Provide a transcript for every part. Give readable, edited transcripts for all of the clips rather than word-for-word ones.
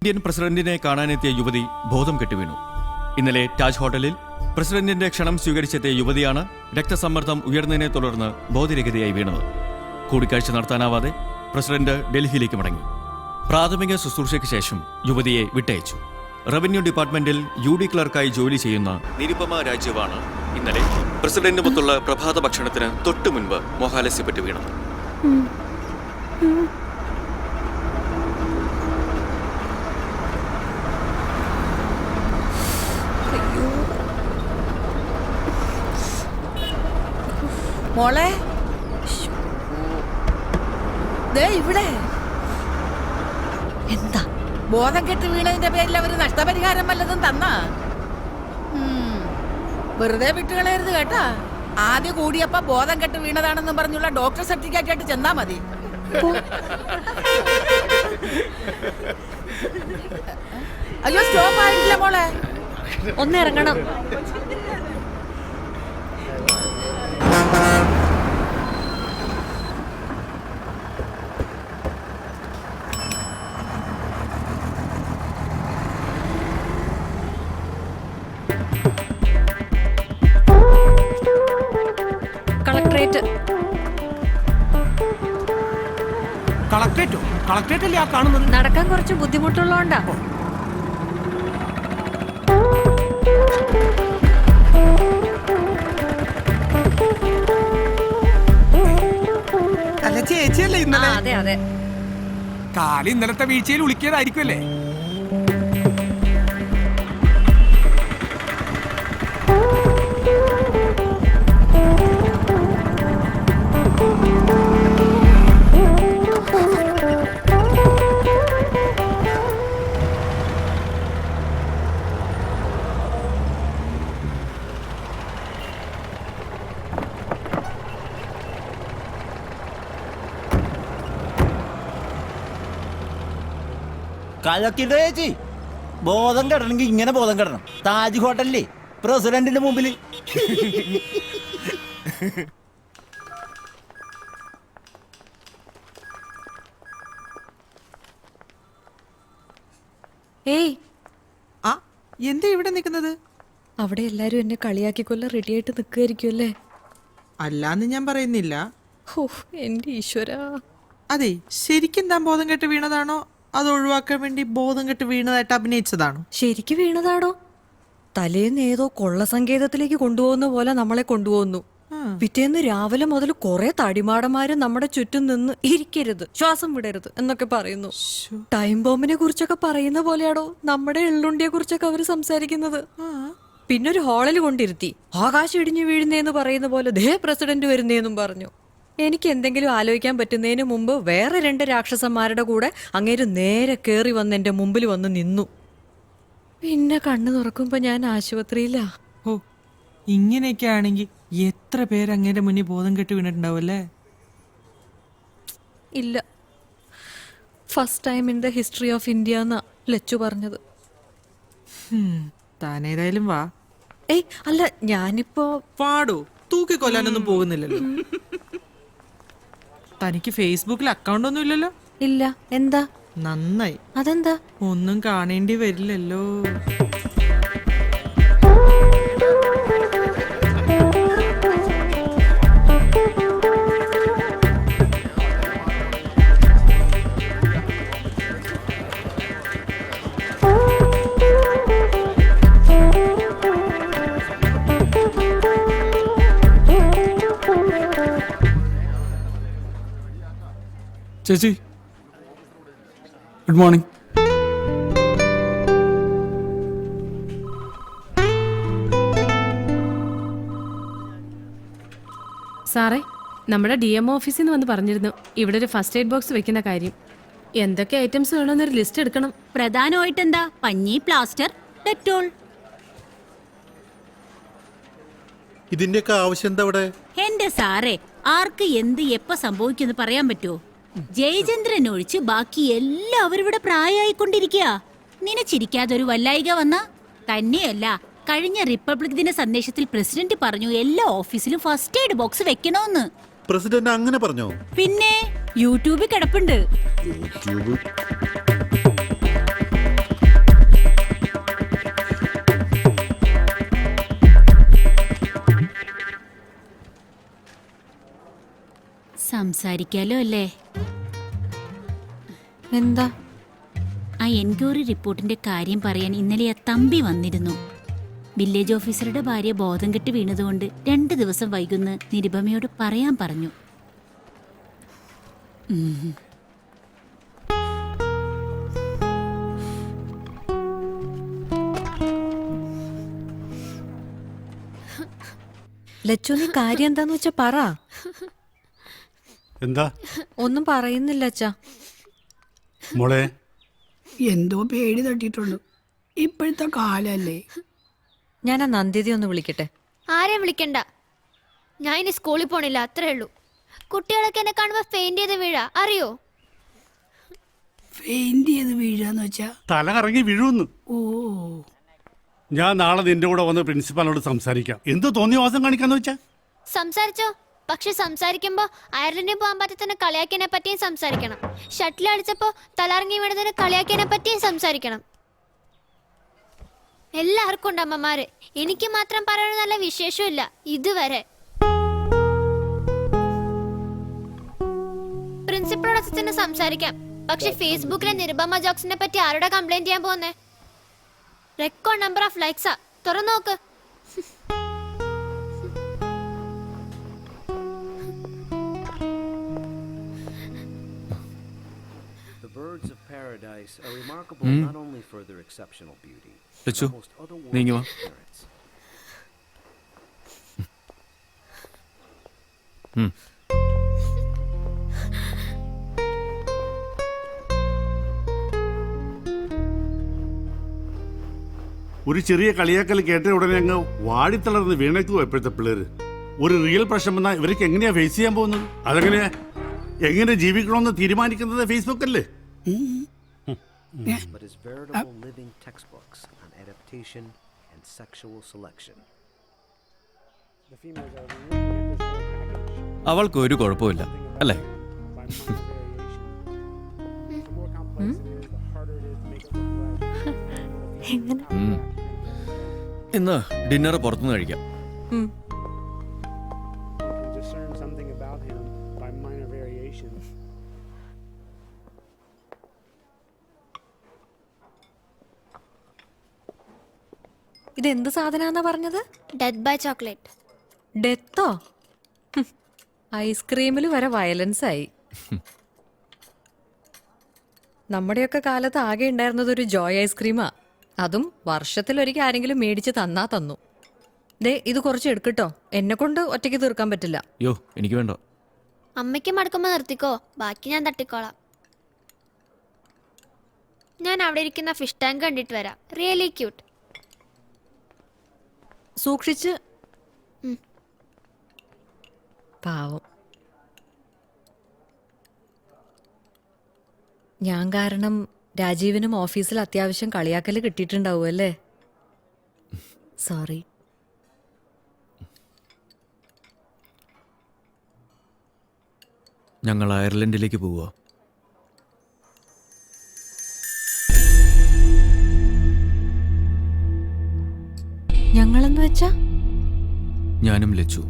Indian പ്രസിഡന്റിനെ കാണാനെത്തിയ യുവതി ബോധം കെട്ടുവീണു. ഇന്നലെ താജ് ഹോട്ടലിൽ പ്രസിഡന്റിന്റെ ക്ഷണം സ്വീകരിച്ചെത്തിയ യുവതിയാണ് രക്തസമ്മർദ്ദം ഉയർന്നതിനെ തുടർന്ന് ബോധരഹിതയായി വീണത്. കൂടിക്കാഴ്ച നടത്താനാവാതെ പ്രസിഡന്റ് ഡൽഹിയിലേക്ക് മടങ്ങി. പ്രാഥമിക ശുശ്രൂഷയ്ക്ക് ശേഷം യുവതിയെ വിട്ടയച്ചു. റവന്യൂ ഡിപ്പാർട്ട്മെന്റിൽ UD ക്ലർക്കായി ജോലി ചെയ്യുന്ന നിരുപമ രാജീവാണ് ഇന്നലെ പ്രസിഡന്റുമൊത്തുള്ള പ്രഭാത ഭക്ഷണത്തിന് തൊട്ടു മുൻപ് മോഹാലസ്യപ്പെട്ട് വീണത്. മോളെ ഇവിടെ എന്താ ബോധം കെട്ട് വീണതിന്റെ പേരിൽ അവര് നഷ്ടപരിഹാരം വല്ലതും തന്നാ? വെറുതെ വിട്ടുകളയരുത് കേട്ടാ. ആദ്യം കൂടിയപ്പ ബോധം കെട്ട് വീണതാണെന്നും പറഞ്ഞുള്ള ഡോക്ടർ സർട്ടിഫിക്കറ്റ് ആയിട്ട് ചെന്നാ മതി. അയ്യോ സ്റ്റോപ്പ് ആയിട്ടില്ല മോളെ, ഒന്ന് ഇറങ്ങണം. കളക്ടറേറ്റല്ലേ ആ കാണുന്നത്? നടക്കാൻ കുറച്ച് ബുദ്ധിമുട്ടുള്ളോണ്ടാ. അല്ല ചേച്ചിയല്ലേ ഇന്നലെ? അതെ അതെ, കാലി ഇന്നലത്തെ വീഴ്ചയിൽ ഉളിക്കിയതായിരിക്കുമല്ലേ? കലക്കിട്ടോ ചേച്ചി? ബോധം കെടണമെങ്കിൽ ഇങ്ങനെ ബോധം കെടണം. താജ് ഹോട്ടലിലെ പ്രസിഡന്റിന്റെ മുമ്പിൽ. ഏയ് ആ എന്താ ഇവിടെ നിൽക്കുന്നത്? അവിടെ എല്ലാരും എന്നെ കളിയാക്കിക്കൊല്ല റെഡിയായിട്ട് നിൽക്കുമായിരിക്കുമല്ലേ? അല്ലാന്ന് ഞാൻ പറയുന്നില്ല. ഓ എന്റെ ഈശ്വരാ. അതെ, ശരിക്കും താൻ ബോധം കെട്ട് വീണതാണോ അത് ഒഴിവാക്കാൻ വേണ്ടി ബോധം കെട്ട് വീണതായിട്ട് അഭിനയിച്ചതാണോ? ശരിക്ക് വീണതാണോ? തലേന്ന് ഏതോ കൊള്ള സങ്കേതത്തിലേക്ക് കൊണ്ടുപോകുന്ന പോലെ നമ്മളെ കൊണ്ടുപോകുന്നു. പിറ്റേന്ന് രാവിലെ മുതൽ കുറെ തടിമാടന്മാര് നമ്മുടെ ചുറ്റും നിന്ന് ഇരിക്കരുത്, ശ്വാസം വിടരുത് എന്നൊക്കെ പറയുന്നു. ടൈം ബോംബിനെ കുറിച്ചൊക്കെ പറയുന്ന പോലെയാണോ നമ്മുടെ എള്ളുണ്ടിയെ കുറിച്ചൊക്കെ അവര് സംസാരിക്കുന്നത്. പിന്നെ ഒരു ഹാളിൽ കൊണ്ടിരുത്തി ആകാശം ഇടിഞ്ഞു വീഴുന്നേന്ന് പറയുന്ന പോലെ ദേ പ്രസിഡന്റ് വരുന്നേന്നും പറഞ്ഞു. എനിക്ക് എന്തെങ്കിലും ആലോചിക്കാൻ പറ്റുന്നതിന് മുമ്പ് വേറെ 2 രാക്ഷസന്മാരുടെ കൂടെ അങ്ങേര് നേരെ കേറി വന്ന് എന്റെ മുമ്പിൽ വന്ന് നിന്നു. പിന്നെ കണ്ണു തുറക്കുമ്പോ ഞാൻ ആശുപത്രിയിലാ. ഓ, ഇങ്ങനെയൊക്കെ ആണെങ്കിൽ എത്ര പേര് അങ്ങേരെ മുന്നിൽ ബോധം കെട്ട് വീണിട്ടുണ്ടാവല്ലേ? ഇല്ല, first time in the history of India എന്നാ ലച്ചു പറഞ്ഞത്. താനേതായാലും വാ. ഏയ് അല്ല, ഞാനിപ്പോ പാടോ തൂക്കിക്കൊല്ലാനൊന്നും പോകുന്നില്ലല്ലോ. തനിക്ക് ഫേസ്ബുക്കിൽ അക്കൗണ്ട് ഒന്നും ഇല്ലല്ലോ? ഇല്ല. എന്താ? നന്നായി. അതെന്താ? ഒന്നും കാണേണ്ടി വരില്ലല്ലോ. ചേച്ചി ഗുഡ് മോർണിംഗ്. സാറേ, നമ്മുടെ DMO ഓഫീസിൽ നിന്ന് വന്ന് പറഞ്ഞിരുന്നു ഇവിടെ ഒരു ഫസ്റ്റ് എയ്ഡ് ബോക്സ് വെക്കുന്ന കാര്യം. എന്തൊക്കെ ഐറ്റംസ് വേണമെന്നൊരു ലിസ്റ്റ് എടുക്കണം. പ്രധാനമായിട്ട് എന്താ? പഞ്ഞി, പ്ലാസ്റ്റർ, ഡെറ്റോൾ. ഇതിന്റെയൊക്കെ ആവശ്യം എന്താ ഇവിടെ? എന്റെ സാറേ, ആർക്ക് എന്ത് എപ്പോ സംഭവിക്കുമെന്ന് പറയാൻ പറ്റുമോ? ജയചന്ദ്രൻ ഒഴിച്ച് ബാക്കി എല്ലാവരും ഇവിടെ പ്രായമായിക്കൊണ്ടിരിക്കുക. നിനച്ചിരിക്കാതെ ഒരു വല്ലായിക വന്ന തന്നെയല്ല. കഴിഞ്ഞ റിപ്പബ്ലിക് ദിന സന്ദേശത്തിൽ പ്രസിഡന്റ് പറഞ്ഞു എല്ലാ ഓഫീസിലും ഫസ്റ്റ് എയ്ഡ് ബോക്സ് വെക്കണോന്ന്. പ്രസിഡന്റ് അങ്ങനെ പറഞ്ഞോ? പിന്നെ യൂട്യൂബിൽ കിടപ്പുണ്ട്. സംസാരിക്കാലോ അല്ലേ? എന്താ? ആ എൻക്വയറി റിപ്പോർട്ടിന്റെ കാര്യം പറയാൻ ഇന്നലെ ആ തമ്പി വന്നിരുന്നു. വില്ലേജ് ഓഫീസറുടെ ഭാര്യ ബോധം കെട്ട് വീണതുകൊണ്ട് 2 ദിവസം വൈകുന്ന് നിരുപമയോട് പറയാൻ പറഞ്ഞു. ലച്ചു, നീ കാര്യം എന്താന്ന് വെച്ചാ പറ. എന്താ ഒന്നും പറയുന്നില്ല അച്ഛാ. മോളെ? എന്തോ പേടി തട്ടിയിട്ടുള്ളൂ. ഇപ്പോഴത്തെ കാലല്ലേ. ഞാൻ ആ നന്ദിതി ഒന്ന് വിളിക്കട്ടെ. ആരെയും വിളിക്കണ്ട, ഞാൻ ഇനി സ്കൂളിൽ പോണില്ല, അത്രേ ഉള്ളൂ. കുട്ടികളൊക്കെ എന്നെ കാണുമ്പോ ഫെയിന്റ് ചെയ്ത് വീഴാ, അറിയോ? ഫെയിന്റ് ചെയ്ത് വീഴാന്ന് വെച്ചാ തല കറങ്ങി വീഴുന്നു. ഓ, ഞാൻ നാളെ നിന്റെ കൂടെ വന്ന് പ്രിൻസിപ്പാളിനോട് സംസാരിക്കാം. എന്ത് തോന്നിയ വാസം കാണിക്കാന്ന് വെച്ചാ? സംസാരിച്ചോ, പക്ഷെ സംസാരിക്കുമ്പോ അയർലൻഡിൽ പോകാൻ പറ്റത്തിന് കളിയാക്കിയതിനെ പറ്റിയും സംസാരിക്കണം. ഷട്ടിൽ അടിച്ചപ്പോ തലറങ്ങി വീണതിന് കളിയാക്കിയതിനെ പറ്റിയും സംസാരിക്കണം. എല്ലാവർക്കും ഉണ്ട് അമ്മമാര്, എനിക്ക് മാത്രം പറയണ നല്ല വിശേഷമില്ല ഇതുവരെ. പ്രിൻസിപ്പളോട് അച്ഛന് സംസാരിക്കാം, പക്ഷെ ഫേസ്ബുക്കിലെ നിരുപമ ജോക്സിനെ പറ്റി ആരോടാ കംപ്ലൈന്റ് ചെയ്യാൻ പോകുന്നേ? റെക്കോർഡ് നമ്പർ ഓഫ് ലൈക്സാ, തുറന്നു നോക്ക്. The birds of paradise are remarkable not only for their exceptional beauty, but Lachu, most നീങ്ങി വാ. otherworldly appearance. ഒരു ചെറിയ കളിയാക്കൽ കേട്ട ഉടനെ അങ്ങ് വാടിത്തളർന്ന് വീണേക്കുവോ ഇപ്പോഴത്തെ പിള്ളേര്? ഒരു റിയൽ പ്രശ്നം വന്നാൽ ഇവർക്ക് എങ്ങനെയാ ഫേസ് ചെയ്യാൻ പോകുന്നത്? അതെങ്ങനെയാ, എങ്ങനെ ജീവിക്കണമെന്ന് തീരുമാനിക്കുന്നത് ഫേസ്ബുക്ക് അല്ലേ? But as veritable living textbooks on adaptation and sexual selection. അവൾക്ക് ഒരു കുഴപ്പമില്ല അല്ലേ? ഇന്ന് ഡിന്നർ പുറത്തുനിന്ന് കഴിക്കാം. ഇതെന്ത് സാധനാന്നാ പറഞ്ഞത്? Death by chocolate. ഡെത്തോ? ഐസ്ക്രീമിൽ വരെ വയലൻസ് ആയി. നമ്മുടെയൊക്കെ കാലത്ത് ആകെ ഉണ്ടായിരുന്നത് ഒരു ജോയ് ഐസ്ക്രീമാ. അതും വർഷത്തിലൊരിക്കൽ ആരെങ്കിലും മേടിച്ച് തന്നാ തന്നു. ദേ, ഇത് കുറച്ച് എടുക്കട്ടോ, എന്നെ കൊണ്ട് ഒറ്റയ്ക്ക് തീർക്കാൻ പറ്റില്ല. യോ, എനിക്ക് വേണ്ട. അമ്മയ്ക്ക് മടക്കുമ്പോ നിർത്തിക്കോ, ബാക്കി ഞാൻ തട്ടിക്കോളാം. ഞാൻ അവിടെ ഇരിക്കുന്ന ഫിഷ് ടാങ്ക് കണ്ടിട്ട് വരാം. Really cute. സൂക്ഷിച്ച്. പാവം. ഞാൻ കാരണം രാജീവിനും ഓഫീസിൽ അത്യാവശ്യം കളിയാക്കൽ കിട്ടിയിട്ടുണ്ടാവും അല്ലേ? സോറി. ഞങ്ങൾ അയർലൻഡിലേക്ക് പോവുക. ഞങ്ങളെന്ന് വെച്ചാ? ഞാനും ലച്ചു.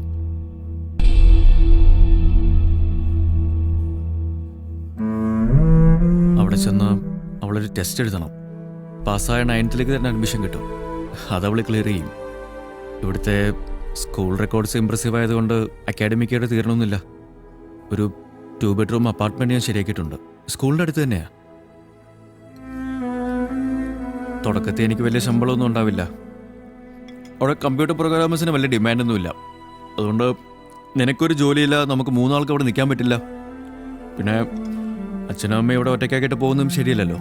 അവിടെ ചെന്ന് അവളൊരു ടെസ്റ്റ് എഴുതണം. പാസ്സായ 9th തന്നെ അഡ്മിഷൻ കിട്ടും. അതവൾ ക്ലിയർ ചെയ്യും. ഇവിടുത്തെ സ്കൂൾ റെക്കോർഡ്സ് ഇംപ്രസീവ് ആയതുകൊണ്ട് അക്കാഡമിക്കായിട്ട് തീരണമെന്നില്ല. ഒരു 2 bedroom അപ്പാർട്ട്മെന്റ് ഞാൻ ശരിയാക്കിയിട്ടുണ്ട്. സ്കൂളിൻ്റെ അടുത്ത് തന്നെയാ. തുടക്കത്തിൽ എനിക്ക് വലിയ ശമ്പളമൊന്നും ഉണ്ടാവില്ല. അവിടെ കമ്പ്യൂട്ടർ പ്രോഗ്രാമേഴ്സിന് വലിയ ഡിമാൻഡൊന്നുമില്ല. അതുകൊണ്ട് നിനക്കൊരു ജോലിയില്ല, നമുക്ക് 3 ആൾക്ക് അവിടെ നിൽക്കാൻ പറ്റില്ല. പിന്നെ അച്ഛനും അമ്മയും ഇവിടെ ഒറ്റയ്ക്കാക്കിയിട്ട് പോകുന്നതും ശരിയല്ലല്ലോ.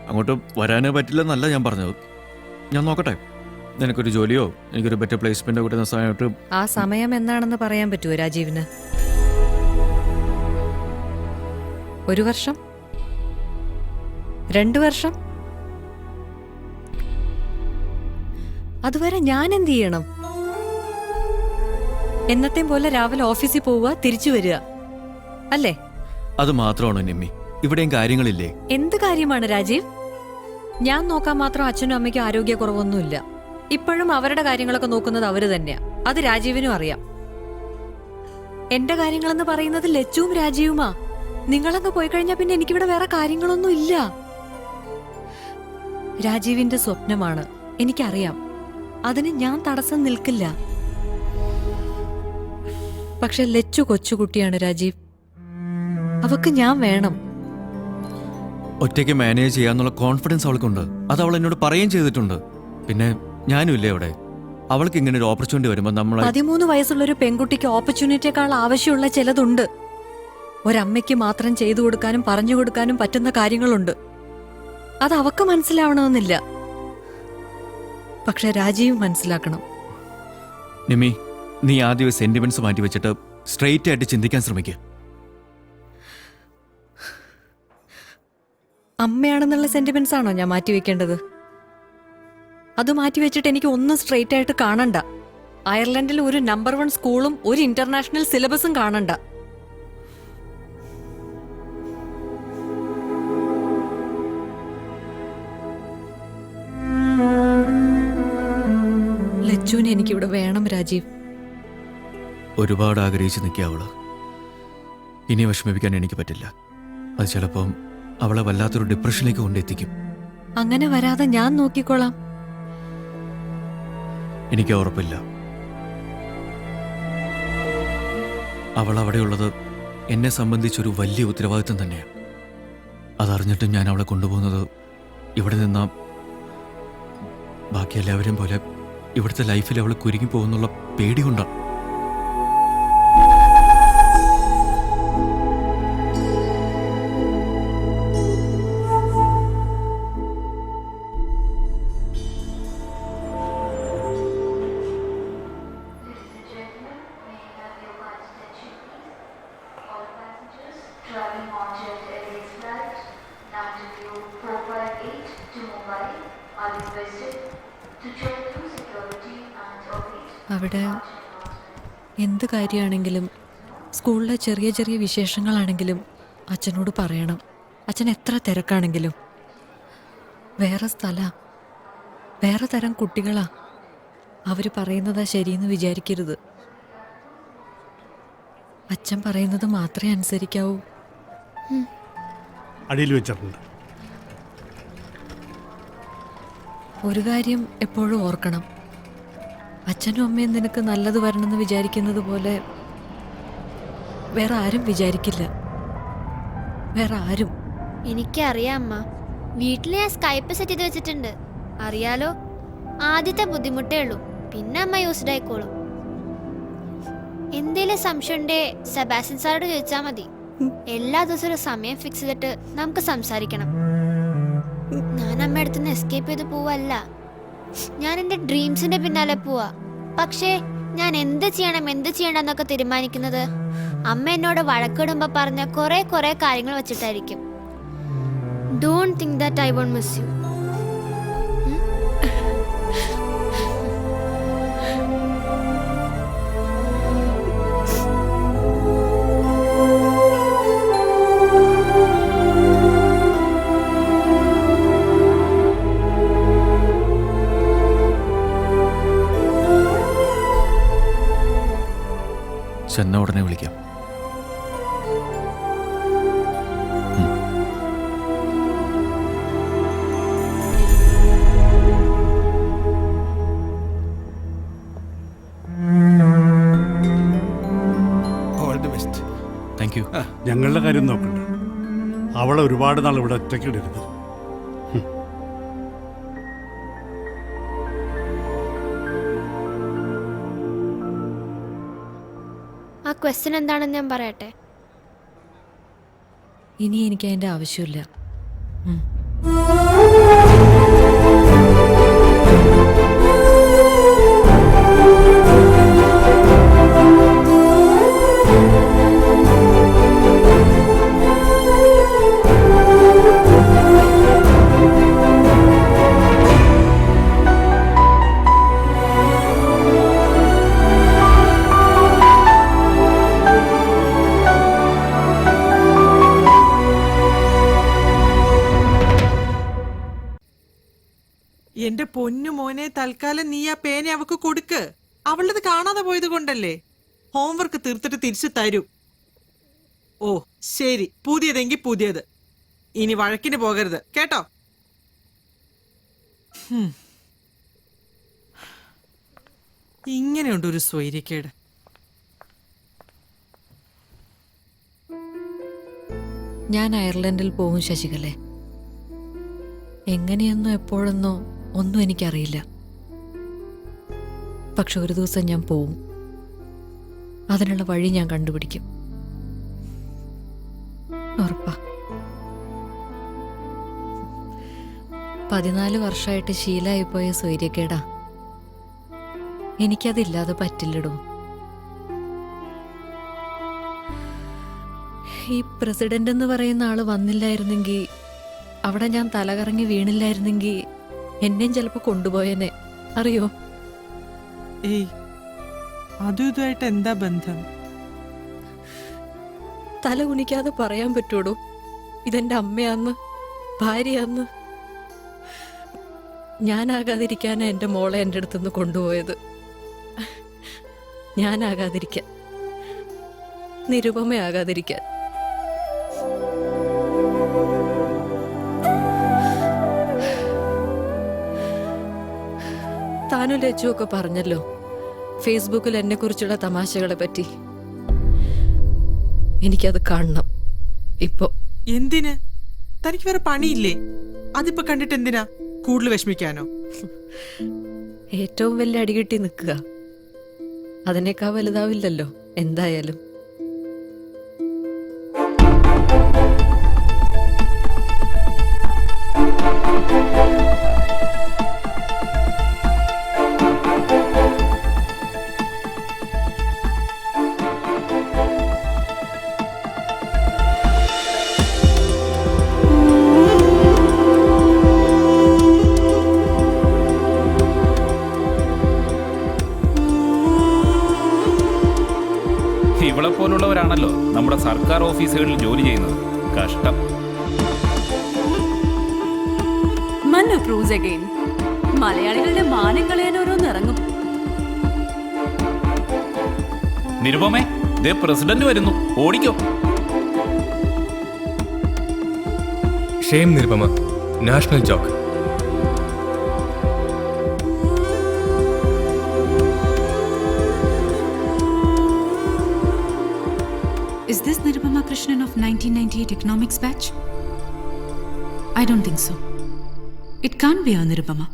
അങ്ങോട്ട് വരാനേ പറ്റില്ലെന്നല്ല ഞാൻ പറഞ്ഞത്. ഞാൻ നോക്കട്ടെ, നിനക്കൊരു ജോലിയോ എനിക്കൊരു ബെറ്റർ പ്ലേസ്മെന്റോ കിട്ടുന്ന സമയത്ത്. ആ സമയം എന്നാണെന്ന് പറയാൻ പറ്റുമോ രാജീവിന്? 1 വർഷം? 2 വർഷം? അതുവരെ ഞാൻ എന്ത് ചെയ്യണം? എന്നത്തെയും പോലെ രാവിലെ ഓഫീസിൽ പോവുക, തിരിച്ചു വരിക അല്ലേ? അത് മാത്രമാണോ നിമ്മി? ഇവിടെയും കാര്യങ്ങളില്ലേ? എന്ത് കാര്യമാണ് രാജീവ്? ഞാൻ നോക്കാൻ മാത്രം അച്ഛനും അമ്മയ്ക്കും ആരോഗ്യക്കുറവൊന്നുമില്ല. ഇപ്പോഴും അവരുടെ കാര്യങ്ങളൊക്കെ നോക്കുന്നത് അവര് തന്നെയാ. അത് രാജീവിനും അറിയാം. എന്റെ കാര്യങ്ങളെന്ന് പറയുന്നത് ലച്ചുവും രാജീവുമാ. നിങ്ങളങ്ങ് പോയി കഴിഞ്ഞാൽ പിന്നെ എനിക്കിവിടെ വേറെ കാര്യങ്ങളൊന്നും ഇല്ല. രാജീവിന്റെ സ്വപ്നമാണ്, എനിക്കറിയാം. അതിന് ഞാൻ തടസ്സം നിൽക്കില്ല. പക്ഷെ ലച്ചു കൊച്ചുകുട്ടിയാണ് രാജീവ്. അവക്ക് ഞാൻ വേണം. ഒറ്റയ്ക്ക് മാനേജ് ചെയ്യാന്നുള്ള കോൺഫിഡൻസ് അവൾക്കുണ്ട്. അത് അവൾ എന്നോട് പറയുകയും ചെയ്തിട്ടുണ്ട്. പിന്നെ ഞാനും ഇല്ലേ അവിടെ. അവൾക്ക് ഇങ്ങനെ ഒരു ഓപ്പർച്യൂണിറ്റി വരുമ്പോൾ നമ്മൾ 13 വയസ്സുള്ള ഒരു പെൺകുട്ടിക്ക് ഓപ്പർച്യൂണിറ്റിയേക്കാൾ ആവശ്യമുള്ള ചിലതുണ്ട്. ഒരമ്മയ്ക്ക് മാത്രം ചെയ്തു കൊടുക്കാനും പറഞ്ഞു കൊടുക്കാനും പറ്റുന്ന കാര്യങ്ങളുണ്ട്. അത് അവക്ക് മനസ്സിലാവണമെന്നില്ല. പക്ഷെ രാജീവ് മനസ്സിലാക്കണം. നിമി, നീ ആദ്യം സെന്റിമെന്റ്സ് മാറ്റി വെച്ചിട്ട് സ്ട്രെയിറ്റ് ആയിട്ട് ചിന്തിക്കാൻ ശ്രമിക്കുക. അമ്മയാണെന്നുള്ള സെന്റിമെന്റ്സ് ആണോ ഞാൻ മാറ്റിവെക്കേണ്ടത്? അത് മാറ്റിവെച്ചിട്ട് എനിക്ക് ഒന്നും സ്ട്രെയിറ്റ് ആയിട്ട് കാണണ്ട. അയർലൻഡിൽ ഒരു നമ്പർ 1 സ്കൂളും ഒരു ഇന്റർനാഷണൽ സിലബസും കാണണ്ട. ലച്ചുവിനെ എനിക്കിവിടെ വേണം രാജീവ്. ഒരുപാട് ആഗ്രഹിച്ച് നിൽക്കുക അവള്. ഇനി വിഷമിപ്പിക്കാൻ എനിക്ക് പറ്റില്ല. അത് ചിലപ്പം അവളെ വല്ലാത്തൊരു ഡിപ്രഷനിലേക്ക് കൊണ്ടെത്തിക്കും. അങ്ങനെ വരാതെ ഞാൻ നോക്കിക്കോളാം. എനിക്ക് ഉറപ്പില്ല. അവൾ അവിടെയുള്ളത് എന്നെ സംബന്ധിച്ചൊരു വലിയ ഉത്തരവാദിത്വം തന്നെയാണ്. അതറിഞ്ഞിട്ടും ഞാൻ അവളെ കൊണ്ടുപോകുന്നത് ഇവിടെ നിന്ന ബാക്കി എല്ലാവരും പോലെ ഇവിടുത്തെ ലൈഫിൽ അവൾ കുരുങ്ങി പോകുന്നുള്ള പേടി കൊണ്ടാണ്. അവിടെ എന്ത് കാര്യമാണെങ്കിലും സ്കൂളിലെ ചെറിയ ചെറിയ വിശേഷങ്ങളാണെങ്കിലും അച്ഛനോട് പറയണം. അച്ഛൻ എത്ര തിരക്കാണെങ്കിലും. വേറെ സ്ഥലാ, വേറെ തരം കുട്ടികളാ. അവര് പറയുന്നതാ ശരിയെന്ന് വിചാരിക്കരുത്. അച്ഛൻ പറയുന്നത് മാത്രമേ അനുസരിക്കാവൂ. അടിയിൽ വെച്ചിട്ടുണ്ട്. ഒരു കാര്യം എപ്പോഴും ഓർക്കണം. അച്ഛനും അമ്മയും നിനക്ക് നല്ലത് വരണമെന്ന് വിചാരിക്കുന്നത് പോലെ വേറെ ആരും വിചാരിക്കില്ല. വേറെ ആരും. എനിക്കറിയാം അമ്മ. വീട്ടിൽ ഞാൻ സ്കൈപ്പ് സെറ്റ് ചെയ്ത് വെച്ചിട്ടുണ്ട്. അറിയാലോ, ആദ്യത്തെ ബുദ്ധിമുട്ടേ ഉള്ളൂ. പിന്നെ അമ്മ യൂസ്ഡ് ആയിക്കോളും. എന്തേലും സംശയം ഉണ്ടേ സെബാസ്റ്റ്യൻ സാറോട് ചോദിച്ചാൽ മതി. എല്ലാ ദിവസവും ഒരു സമയം ഫിക്സ് ചെയ്തിട്ട് നമുക്ക് സംസാരിക്കണം. ഞാൻ അമ്മ അടുത്തുനിന്ന് എസ്കേപ്പ് ചെയ്ത് പോവല്ല. ഞാൻ എൻ്റെ ഡ്രീംസിന്റെ പിന്നാലെ പോവാ. പക്ഷേ ഞാൻ എന്ത് ചെയ്യണം എന്ത് ചെയ്യണമെന്നൊക്കെ തീരുമാനിക്കുന്നത് അമ്മ എന്നോട് വഴക്കിടുമ്പോ പറഞ്ഞ കുറെ കാര്യങ്ങൾ വെച്ചിട്ടായിരിക്കും. Don't think that I won't miss you. ചെന്ന ഉടനെ വിളിക്കാം. Thank you. ഞങ്ങളുടെ കാര്യം നോക്കണ്ട. അവളെ ഒരുപാട് നാൾ ഇവിടെ ഒറ്റയ്ക്കിടരുത്. ആ ക്വസ്റ്റ്യൻ എന്താണെന്ന് ഞാൻ പറയട്ടെ. ഇനി എനിക്ക് അതിന്റെ ആവശ്യമില്ല. എന്റെ പൊന്നു മോനെ, തൽക്കാലം നീ ആ പേന അവക്ക് കൊടുക്ക്. അവളുടെ കാണാതെ പോയത് കൊണ്ടല്ലേ. ഹോംവർക്ക് തീർത്തിട്ട് തിരിച്ചു തരൂ. ഓ ശരി, പുതിയതെങ്കിൽ പുതിയത്. ഇനി വഴക്കിന് പോകരുത് കേട്ടോ. ഇങ്ങനെയുണ്ട് ഒരു സ്വൈര്യക്കേട്. ഞാൻ അയർലൻഡിൽ പോകും ശശികലേ. എങ്ങനെയെന്നോ എപ്പോഴെന്നോ ഒന്നും എനിക്കറിയില്ല. പക്ഷെ ഒരു ദിവസം ഞാൻ പോവും. അതിനുള്ള വഴി ഞാൻ കണ്ടുപിടിക്കും. ഉറപ്പാ. 14 വർഷമായിട്ട് ശീലമായിപ്പോയ സ്വൈര്യക്കേടാ. എനിക്കതില്ലാതെ പറ്റില്ലടോ. ഈ പ്രസിഡന്റ് എന്ന് പറയുന്ന ആള് വന്നില്ലായിരുന്നെങ്കിൽ, അവിടെ ഞാൻ തലകറങ്ങി വീണില്ലായിരുന്നെങ്കിൽ എന്നെയും ചിലപ്പോ കൊണ്ടുപോയെന്നെ. അറിയോ? ഏയ്, അതും ഇതുമായിട്ട് എന്താ ബന്ധം? തല കുനിക്കാതെ പറയാൻ പറ്റൂടോ ഇതെന്റെ അമ്മയാന്ന്, ഭാര്യയാന്ന്. ഞാനാകാതിരിക്കാനാ എന്റെ മോളെ എൻ്റെ അടുത്തുനിന്ന് കൊണ്ടുപോയത്. ഞാനാകാതിരിക്കാൻ, നിരുപമയാകാതിരിക്കാൻ. താനും ലച്ചുവൊക്കെ പറഞ്ഞല്ലോ ഫേസ്ബുക്കിൽ എന്നെ കുറിച്ചുള്ള തമാശകളെ പറ്റി. എനിക്കത് കാണണം ഇപ്പൊ. എന്തിന്? തനിക്ക് വേറെ പണിയില്ലേ? അതിപ്പോ കണ്ടിട്ട് എന്തിനാ കൂടുതൽ വിഷമിക്കാനോ? ഏറ്റവും വലിയ അടികിട്ടി നിൽക്കുക, അതിനേക്കാൾ വലുതാവില്ലല്ലോ എന്തായാലും. ഇവളെ പോലുള്ളവരാണല്ലോ നമ്മുടെ സർക്കാർ ഓഫീസുകളിൽ ജോലി ചെയ്യുന്നത്. കഷ്ടം. മലയാളികളുടെ മാനം കളയാൻ ഓരോന്നിറങ്ങും. നിരുപമേ, ദേ പ്രസിഡന്റ് വരുന്നു, ഓടിക്കോ. Shame Nirupama, national joke. Is this Nirupama Krishnan of 1998 economics batch? I don't think so. It can't be a Nirupama.